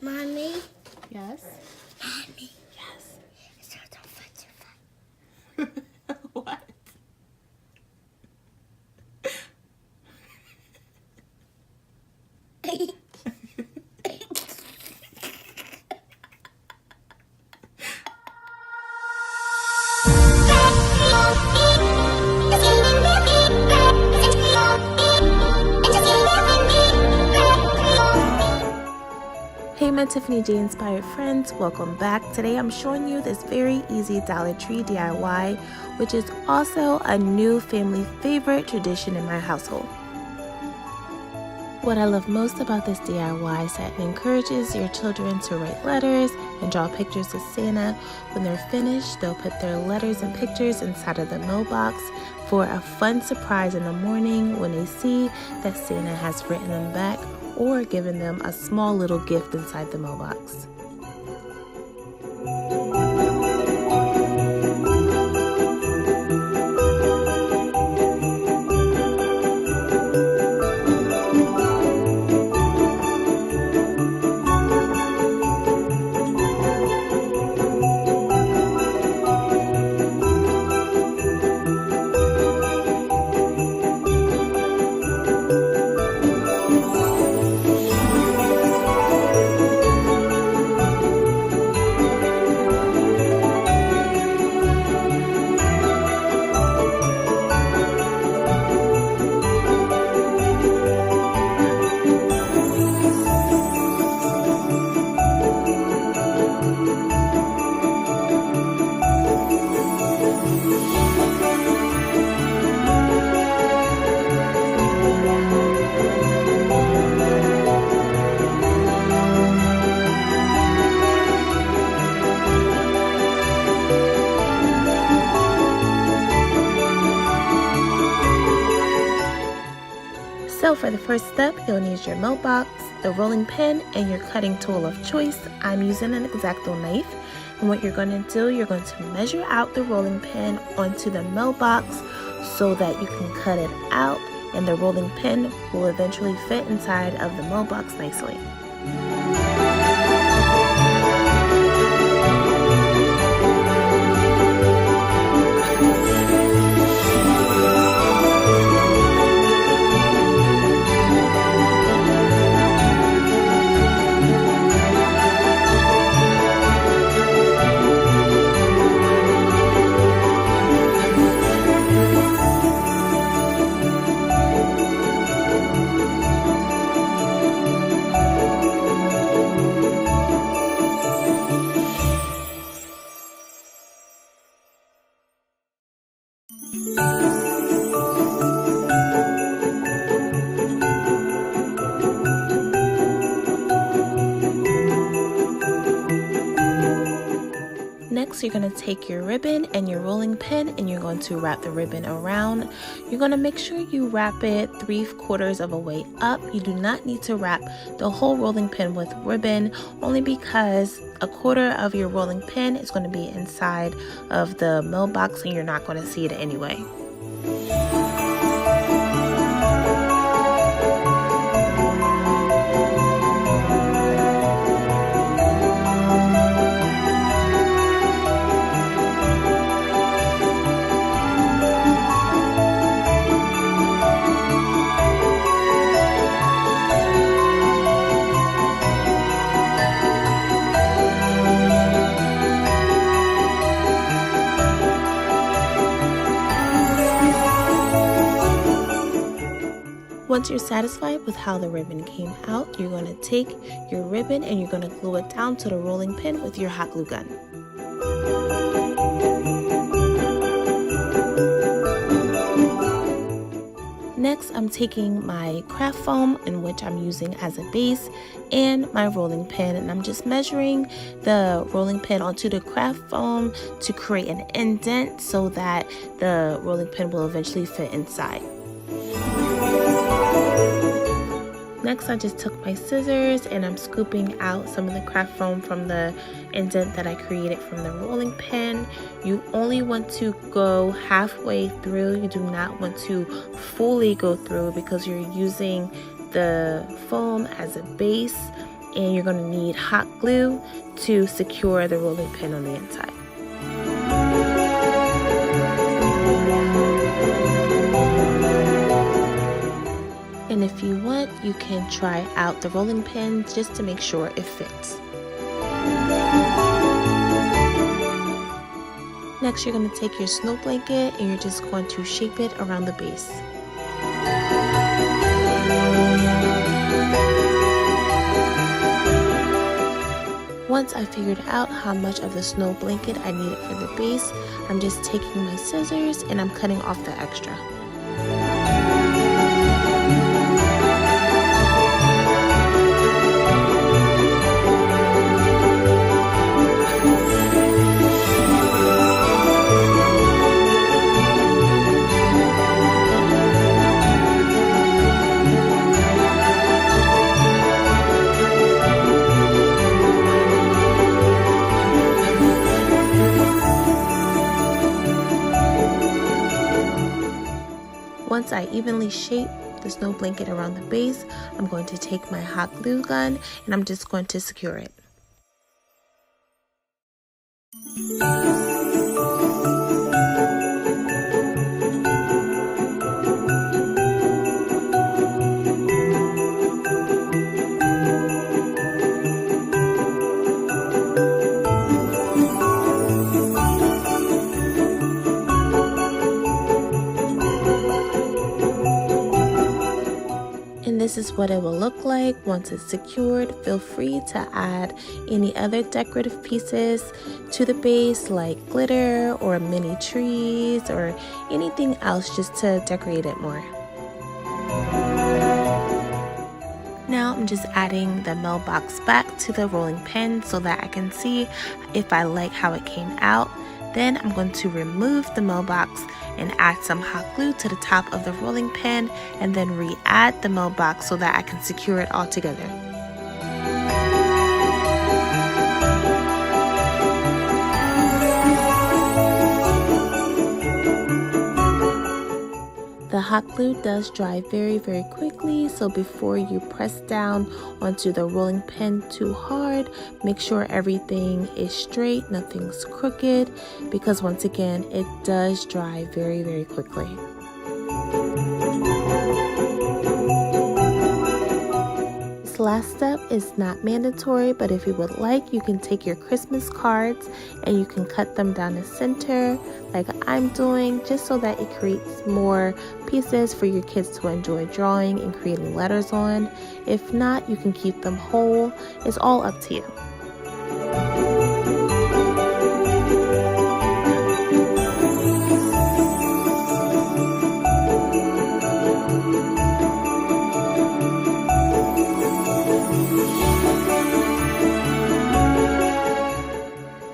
Mommy? Yes? Mommy? Yes. It's not so fun. What? Hey my Tiffany J inspired friends, welcome back. Today I'm showing you this very easy Dollar Tree DIY, which is also a new family favorite tradition in my household. What I love most about this DIY is that it encourages your children to write letters and draw pictures of Santa. When they're finished, they'll put their letters and pictures inside of the mailbox for a fun surprise in the morning when they see that Santa has written them back or given them a small little gift inside the mailbox. So for the first step, you'll need your mailbox, the rolling pin, and your cutting tool of choice. I'm using an Xacto knife. And what you're going to do, you're going to measure out the rolling pin onto the mailbox so that you can cut it out, and the rolling pin will eventually fit inside of the mailbox nicely. Next, you're going to take your ribbon and your rolling pin and you're going to wrap the ribbon around. You're going to make sure you wrap it 3/4 of a way up. You do not need to wrap the whole rolling pin with ribbon, only because 1/4 of your rolling pin is going to be inside of the mailbox and you're not going to see it anyway. Once you're satisfied with how the ribbon came out, you're going to take your ribbon and you're going to glue it down to the rolling pin with your hot glue gun. Next, I'm taking my craft foam, in which I'm using as a base, and my rolling pin, and I'm just measuring the rolling pin onto the craft foam to create an indent so that the rolling pin will eventually fit inside. Next, I just took my scissors and I'm scooping out some of the craft foam from the indent that I created from the rolling pin. You only want to go halfway through. You do not want to fully go through because you're using the foam as a base, and you're going to need hot glue to secure the rolling pin on the inside. And if you want, you can try out the rolling pin just to make sure it fits. Next, you're going to take your snow blanket and you're just going to shape it around the base. Once I figured out how much of the snow blanket I needed for the base, I'm just taking my scissors and I'm cutting off the extra. Once I evenly shape the snow blanket around the base, I'm going to take my hot glue gun and I'm just going to secure it. And this is what it will look like once it's secured. Feel free to add any other decorative pieces to the base, like glitter or mini trees or anything else, just to decorate it more. Now I'm just adding the mailbox back to the rolling pin so that I can see if I like how it came out. Then I'm going to remove the mailbox and add some hot glue to the top of the rolling pin and then re-add the mailbox so that I can secure it all together. The hot glue does dry very quickly, so before you press down onto the rolling pin too hard, make sure everything is straight, nothing's crooked, because once again, it does dry very quickly. This last step is not mandatory, but if you would like, you can take your Christmas cards and you can cut them down the center like I'm doing, just so that it creates more pieces for your kids to enjoy drawing and creating letters on. If not, you can keep them whole. It's all up to you.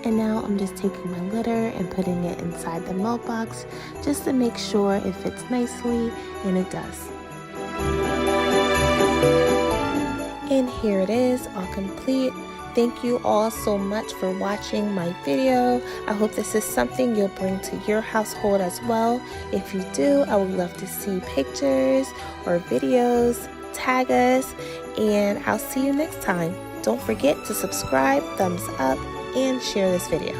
And now I'm just taking my glitter and putting it inside the mailbox just to make sure it fits nicely, and it does. And here it is, all complete. Thank you all so much for watching my video. I hope this is something you'll bring to your household as well. If you do, I would love to see pictures or videos. Tag us, and I'll see you next time. Don't forget to subscribe, thumbs up, and share this video.